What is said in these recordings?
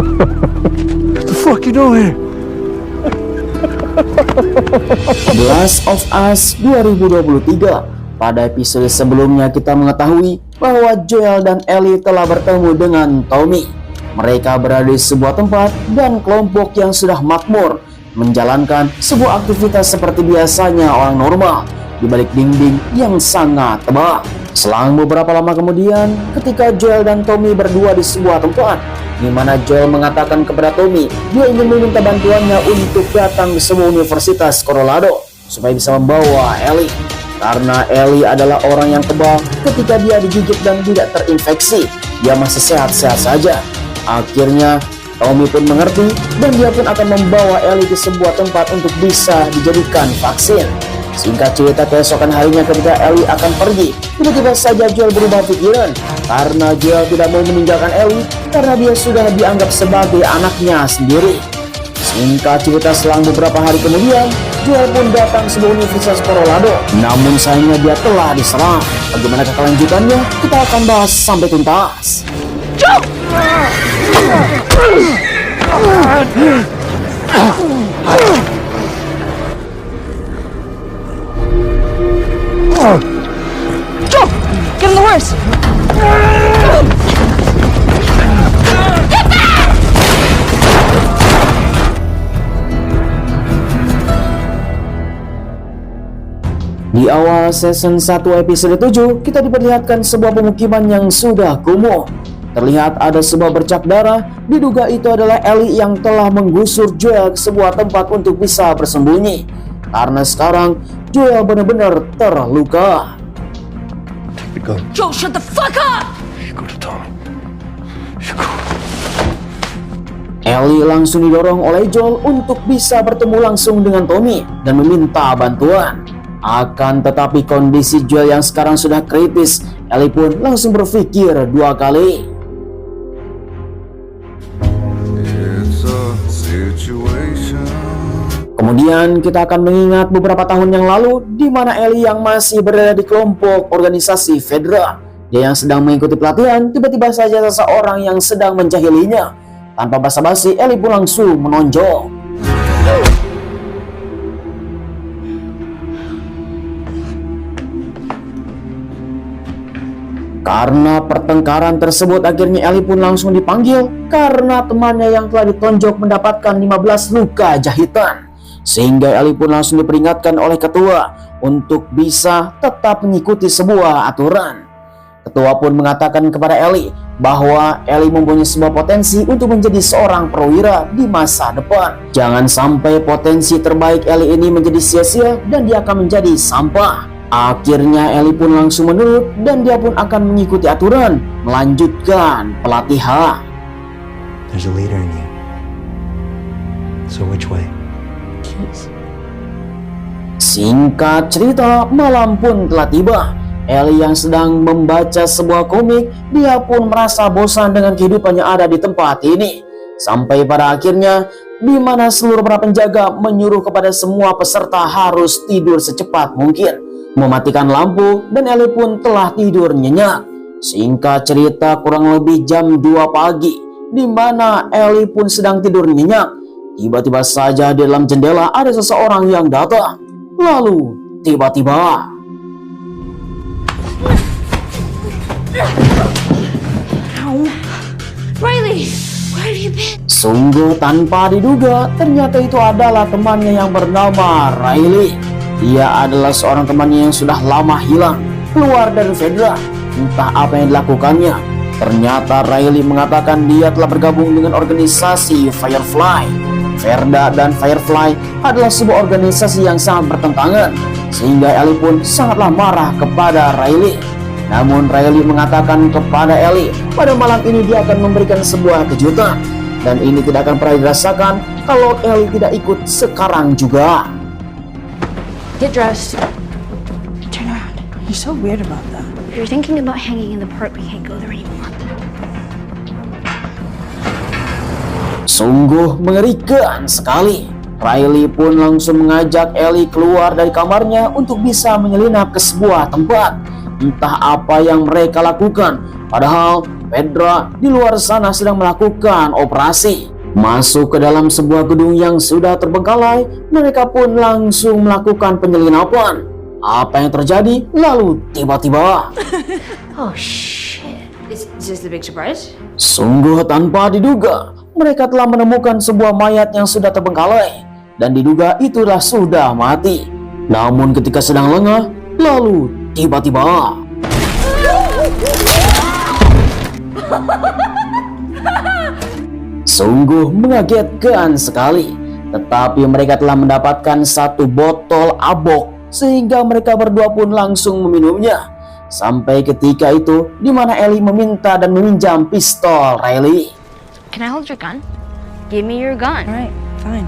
What the fuck you doing? The Last of Us 2023. Pada episode sebelumnya kita mengetahui bahwa Joel dan Ellie telah bertemu dengan Tommy. Mereka berada di sebuah tempat dan kelompok yang sudah makmur menjalankan sebuah aktivitas seperti biasanya orang normal di balik dinding yang sangat tebal. Selang beberapa lama kemudian, ketika Joel dan Tommy berdua di sebuah tempat, di mana Joel mengatakan kepada Tommy dia ingin meminta bantuannya untuk datang ke sebuah universitas Colorado supaya bisa membawa Ellie. Karena Ellie adalah orang yang kebal, ketika dia digigit dan tidak terinfeksi, dia masih sehat-sehat saja. Akhirnya Tommy pun mengerti dan dia pun akan membawa Ellie ke sebuah tempat untuk bisa dijadikan vaksin. Singkat cerita, keesokan harinya ketika Ellie akan pergi, tiba-tiba saja Joel berubah pikiran karena Joel tidak mau meninggalkan Ellie karena dia sudah dianggap sebagai anaknya sendiri. Singkat cerita, selang beberapa hari kemudian, Joel pun datang ke sebuah universitas Colorado. Namun sayangnya dia telah diserang. Bagaimana kelanjutannya? Kita akan bahas sampai tuntas. Joe, get in the horse. Di awal season 1 episode 7, kita diperlihatkan sebuah pemukiman yang sudah kumuh. Terlihat ada sebuah bercak darah, diduga itu adalah Ellie yang telah menggusur Joel ke sebuah tempat untuk bisa bersembunyi. Karena sekarang Joel benar-benar terluka. Take the gun. Joe, shut the fuck up. You go to Tommy. You go. Ellie langsung didorong oleh Joel untuk bisa bertemu langsung dengan Tommy dan meminta bantuan. Akan tetapi kondisi Joel yang sekarang sudah kritis, Ellie pun langsung berpikir dua kali. Kemudian kita akan mengingat beberapa tahun yang lalu di mana Ellie yang masih berada di kelompok organisasi Fedra. Dia yang sedang mengikuti pelatihan, tiba-tiba saja seseorang yang sedang menjahilinya. Tanpa basa-basi, Ellie pun langsung menonjol. Karena pertengkaran tersebut, akhirnya Ellie pun langsung dipanggil karena temannya yang telah ditonjok mendapatkan 15 luka jahitan. Sehingga Ellie pun langsung diperingatkan oleh ketua untuk bisa tetap mengikuti sebuah aturan. Ketua pun mengatakan kepada Ellie bahwa Ellie mempunyai sebuah potensi untuk menjadi seorang perwira di masa depan. Jangan sampai potensi terbaik Ellie ini menjadi sia-sia dan dia akan menjadi sampah. Akhirnya Ellie pun langsung menurut dan dia pun akan mengikuti aturan, melanjutkan pelatihan. There's a leader in you. So which way? Singkat cerita, malam pun telah tiba. Ellie yang sedang membaca sebuah komik, dia pun merasa bosan dengan kehidupan yang ada di tempat ini. Sampai pada akhirnya, di mana seluruh para penjaga menyuruh kepada semua peserta harus tidur secepat mungkin, mematikan lampu, dan Ellie pun telah tidur nyenyak. Singkat cerita, kurang lebih jam 2 pagi, di mana Ellie pun sedang tidur nyenyak. Tiba-tiba saja di dalam jendela ada seseorang yang datang. Lalu tiba-tiba Riley, where have you been? sungguh tanpa diduga, ternyata itu adalah temannya yang bernama Riley. Dia adalah seorang temannya yang sudah lama hilang, keluar dari Fedra. Entah apa yang dilakukannya. Ternyata Riley mengatakan dia telah bergabung dengan organisasi Firefly. Verda dan Firefly adalah sebuah organisasi yang sangat bertentangan, sehingga Ellie pun sangatlah marah kepada Riley. Namun Riley mengatakan kepada Ellie pada malam ini dia akan memberikan sebuah kejutan, dan ini tidak akan pernah dirasakan kalau Ellie tidak ikut sekarang juga. Get dressed. Turn around. You're so weird about that. If you're thinking about hanging in the park, we can't go there anymore. Sungguh mengerikan sekali. Riley pun langsung mengajak Ellie keluar dari kamarnya untuk bisa menyelinap ke sebuah tempat. Entah apa yang mereka lakukan, padahal Fedra di luar sana sedang melakukan operasi. Masuk ke dalam sebuah gedung yang sudah terbengkalai, mereka pun langsung melakukan penyelinapan. Apa yang terjadi? Lalu tiba-tiba Oh shit. Is this the big surprise? sungguh tanpa diduga, mereka telah menemukan sebuah mayat yang sudah terbengkalai dan diduga itulah sudah mati. Namun ketika sedang lengah, lalu tiba-tiba sungguh mengagetkan sekali. Tetapi mereka telah mendapatkan satu botol abok sehingga mereka berdua pun langsung meminumnya. Sampai ketika itu di mana Ellie meminta dan meminjam pistol Riley. Can I hold your gun? Give me your gun. All right, fine.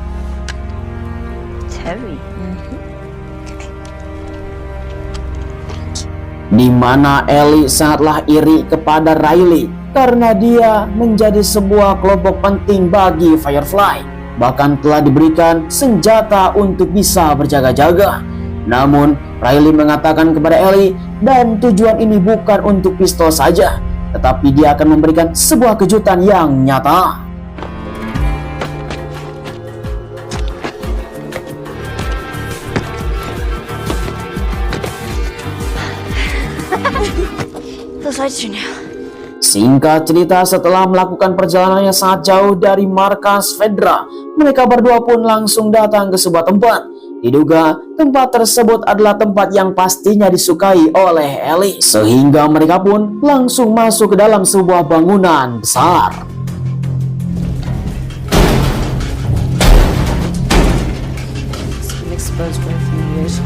It's heavy. Di mana Ellie sangatlah iri kepada Riley karena dia menjadi sebuah kelompok penting bagi Firefly. Bahkan telah diberikan senjata untuk bisa berjaga-jaga. Namun Riley mengatakan kepada Ellie, dan tujuan ini bukan untuk pistol saja, tetapi dia akan memberikan sebuah kejutan yang nyata. Those lights are now. Singkat cerita, setelah melakukan perjalanan yang sangat jauh dari markas Fedra, mereka berdua pun langsung datang ke sebuah tempat. Diduga tempat tersebut adalah tempat yang pastinya disukai oleh Ellie, sehingga mereka pun langsung masuk ke dalam sebuah bangunan besar. It's been exposed for a few years.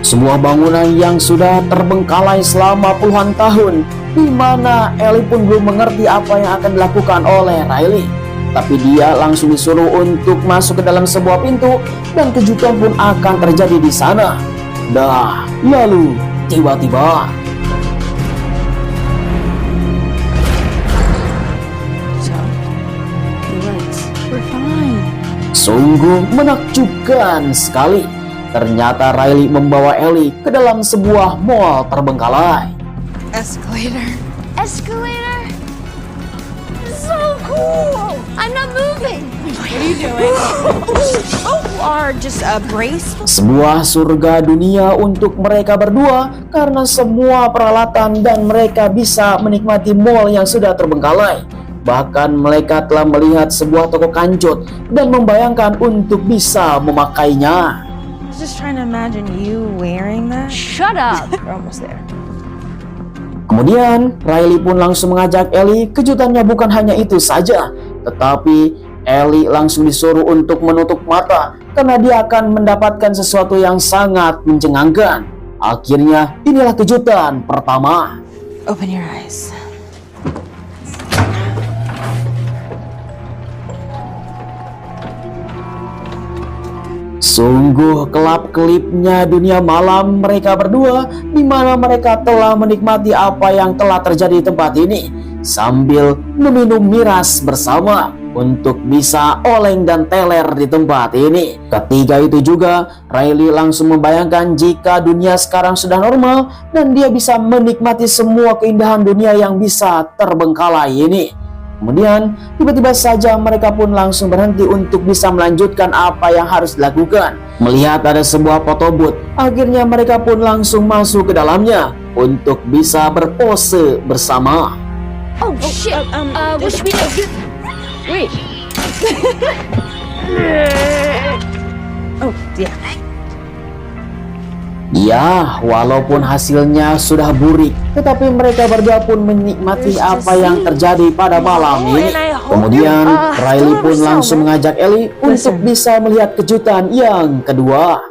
Sebuah bangunan yang sudah terbengkalai selama puluhan tahun, di mana Ellie pun belum mengerti apa yang akan dilakukan oleh Riley. Tapi dia langsung disuruh untuk masuk ke dalam sebuah pintu dan kejutan pun akan terjadi di sana. Dah, lalu tiba-tiba So, the lights. We're fine. sungguh menakjubkan sekali. Ternyata Riley membawa Ellie ke dalam sebuah mall terbengkalai. Escalator. Escalator? So cool! I'm not moving! What are you doing? Are just a brace? Sebuah surga dunia untuk mereka berdua karena semua peralatan dan mereka bisa menikmati mall yang sudah terbengkalai. Bahkan mereka telah melihat sebuah toko kancut dan membayangkan untuk bisa memakainya. I was just trying to imagine you wearing that. Shut up! We're almost there. Kemudian Riley pun langsung mengajak Ellie. Kejutannya bukan hanya itu saja, tetapi Ellie langsung disuruh untuk menutup mata karena dia akan mendapatkan sesuatu yang sangat mencengangkan. Akhirnya inilah kejutan pertama. Open your eyes. Sungguh kelap-kelipnya dunia malam mereka berdua, di mana mereka telah menikmati apa yang telah terjadi di tempat ini sambil meminum miras bersama untuk bisa oleng dan teler di tempat ini. Ketika itu juga Riley langsung membayangkan jika dunia sekarang sudah normal dan dia bisa menikmati semua keindahan dunia yang bisa terbengkalai ini. Kemudian tiba-tiba saja mereka pun langsung berhenti untuk bisa melanjutkan apa yang harus dilakukan. Melihat ada sebuah foto booth, akhirnya mereka pun langsung masuk ke dalamnya untuk bisa berpose bersama. Oh shit! What should we do? Wait. Oh, yeah. Ya, walaupun hasilnya sudah burik, tetapi mereka berdua pun menikmati apa yang terjadi pada malam ini. Kemudian Riley pun langsung mengajak Ellie untuk bisa melihat kejutan yang kedua.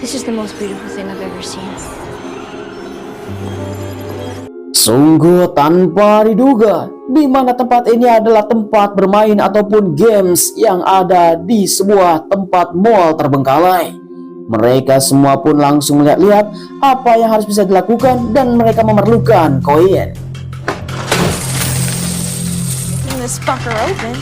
This is the most beautiful thing I've ever seen. Sungguh tanpa diduga, di mana tempat ini adalah tempat bermain ataupun games yang ada di sebuah tempat mall terbengkalai. Mereka semua pun langsung melihat-lihat apa yang harus bisa dilakukan dan mereka memerlukan koin. This fucker open.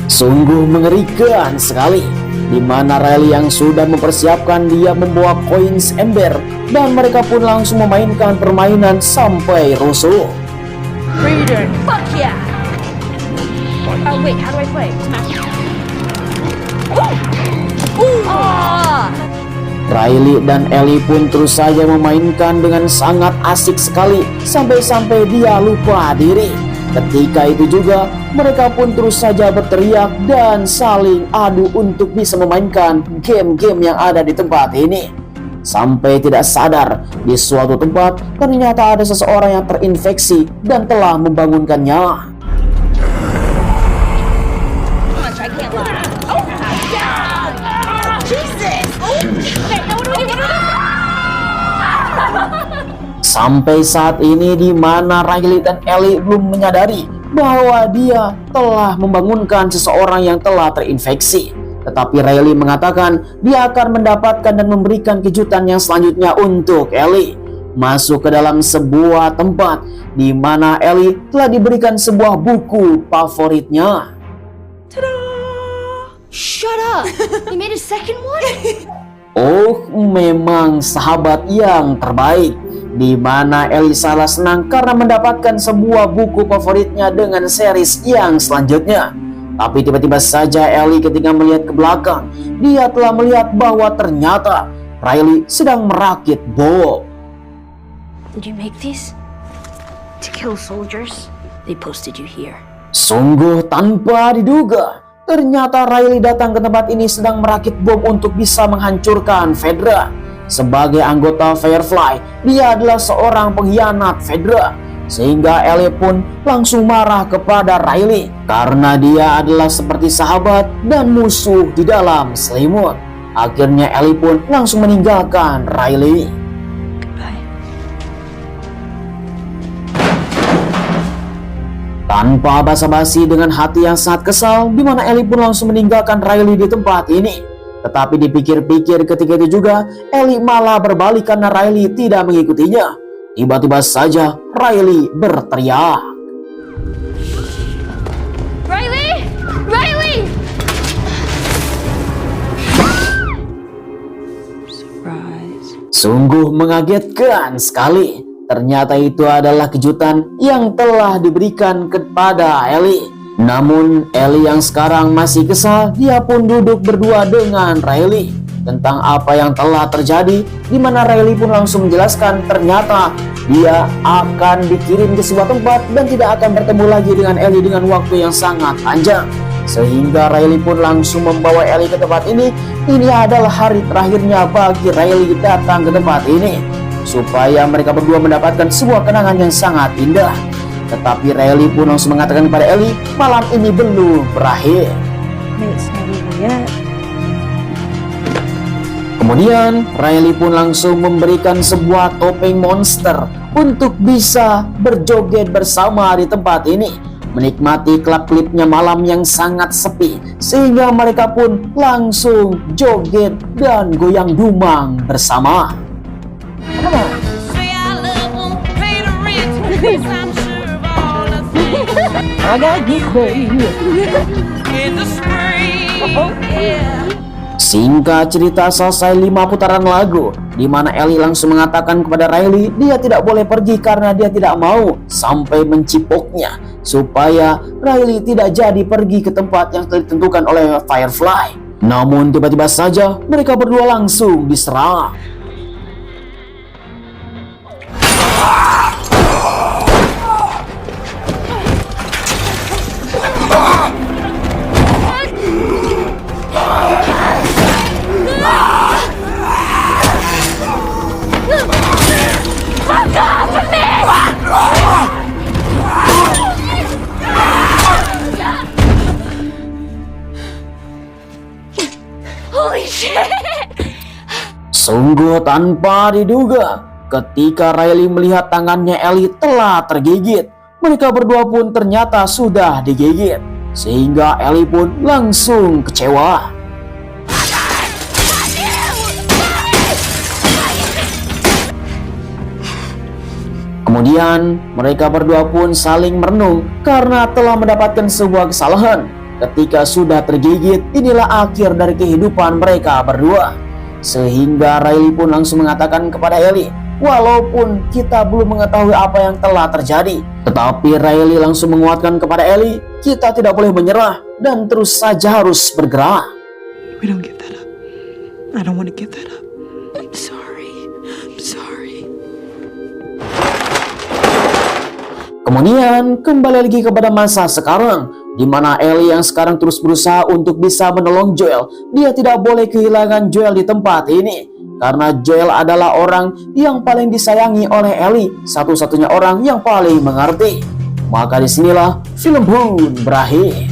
Sungguh mengerikan sekali, di mana Riley yang sudah mempersiapkan dia membawa koin ember dan mereka pun langsung memainkan permainan sampai rusuh. Fuck yeah! Oh wait, how do I play? Smash. Oh! Riley dan Ellie pun terus saja memainkan dengan sangat asik sekali sampai-sampai dia lupa diri. Ketika itu juga mereka pun terus saja berteriak dan saling adu untuk bisa memainkan game-game yang ada di tempat ini. Sampai tidak sadar di suatu tempat ternyata ada seseorang yang terinfeksi dan telah membangunkannya. I can't lie. Oh, yeah! Jesus! Oh, shit! No, Sampai saat ini di mana Riley dan Ellie belum menyadari bahwa dia telah membangunkan seseorang yang telah terinfeksi. Tetapi Riley mengatakan dia akan mendapatkan dan memberikan kejutan yang selanjutnya untuk Ellie. Masuk ke dalam sebuah tempat di mana Ellie telah diberikan sebuah buku favoritnya. Shut up! You made a second one? Oh, memang sahabat yang terbaik. Di mana Ellie sangat senang karena mendapatkan sebuah buku favoritnya dengan series yang selanjutnya. Tapi tiba-tiba saja Ellie ketika melihat ke belakang, dia telah melihat bahwa ternyata Riley sedang merakit bom. Did you make these? To kill soldiers? They posted you here. Sungguh tanpa diduga, ternyata Riley datang ke tempat ini sedang merakit bom untuk bisa menghancurkan Fedra. Sebagai anggota Firefly, dia adalah seorang pengkhianat Fedra. Sehingga Ellie pun langsung marah kepada Riley karena dia adalah seperti sahabat dan musuh di dalam selimut. Akhirnya Ellie pun langsung meninggalkan Riley. Goodbye. Tanpa basa-basi dengan hati yang sangat kesal, di mana Ellie pun langsung meninggalkan Riley di tempat ini. Tetapi dipikir-pikir ketika itu juga, Ellie malah berbalik karena Riley tidak mengikutinya. Tiba-tiba saja Riley berteriak. Riley! Riley! Surprise. Sungguh mengagetkan sekali. Ternyata itu adalah kejutan yang telah diberikan kepada Ellie. Namun Ellie yang sekarang masih kesal, dia pun duduk berdua dengan Riley tentang apa yang telah terjadi, di mana Riley pun langsung menjelaskan ternyata dia akan dikirim ke sebuah tempat dan tidak akan bertemu lagi dengan Ellie dengan waktu yang sangat panjang. Sehingga Riley pun langsung membawa Ellie ke tempat ini. Ini adalah hari terakhirnya bagi Riley datang ke tempat ini, supaya mereka berdua mendapatkan sebuah kenangan yang sangat indah. Tetapi Riley pun langsung mengatakan kepada Ellie, malam ini belum berakhir. It's not over yet. Kemudian Riley pun langsung memberikan sebuah topeng monster untuk bisa berjoget bersama di tempat ini, menikmati klip-klipnya malam yang sangat sepi, sehingga mereka pun langsung joget dan goyang dumang bersama. Singkat cerita, selesai 5 putaran lagu, di mana Ellie langsung mengatakan kepada Riley dia tidak boleh pergi karena dia tidak mau sampai mencipoknya, supaya Riley tidak jadi pergi ke tempat yang telah ditentukan oleh Firefly. Namun tiba-tiba saja mereka berdua langsung diserang. Holy shit! Sungguh tanpa diduga, ketika Riley melihat tangannya Ellie telah tergigit, mereka berdua pun ternyata sudah digigit, sehingga Ellie pun langsung kecewa. Kemudian mereka berdua pun saling merenung karena telah mendapatkan sebuah kesalahan. Ketika sudah tergigit, inilah akhir dari kehidupan mereka berdua. sehingga Riley pun langsung mengatakan kepada Ellie, walaupun kita belum mengetahui apa yang telah terjadi, tetapi Riley langsung menguatkan kepada Ellie, kita tidak boleh menyerah dan terus saja harus bergerak. We don't get that up. I don't want to get that up. I'm sorry. I'm sorry. Kemudian kembali lagi kepada masa sekarang, di mana Ellie yang sekarang terus berusaha untuk bisa menolong Joel. Dia tidak boleh kehilangan Joel di tempat ini, karena Joel adalah orang yang paling disayangi oleh Ellie, satu-satunya orang yang paling mengerti. Maka disinilah film pun berakhir.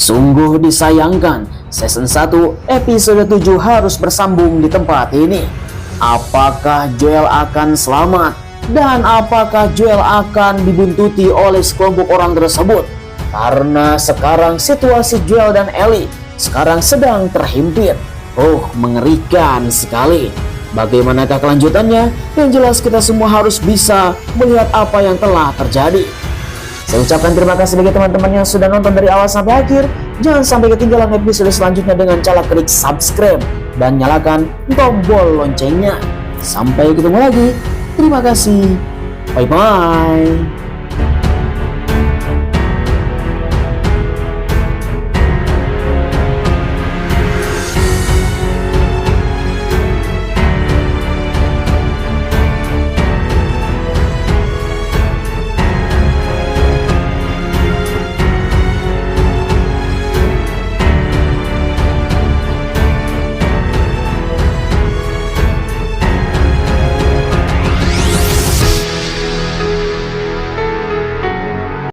Sungguh disayangkan, season 1 episode 7 harus bersambung di tempat ini. Apakah Joel akan selamat? Dan apakah Joel akan dibuntuti oleh sekelompok orang tersebut? Karena sekarang situasi Joel dan Ellie sekarang sedang terhimpit. Mengerikan sekali. Bagaimanakah kelanjutannya? Yang jelas kita semua harus bisa melihat apa yang telah terjadi. Saya ucapkan terima kasih bagi teman-teman yang sudah nonton dari awal sampai akhir. Jangan sampai ketinggalan episode selanjutnya dengan cara klik subscribe dan nyalakan tombol loncengnya. Sampai ketemu lagi. Terima kasih. Bye-bye.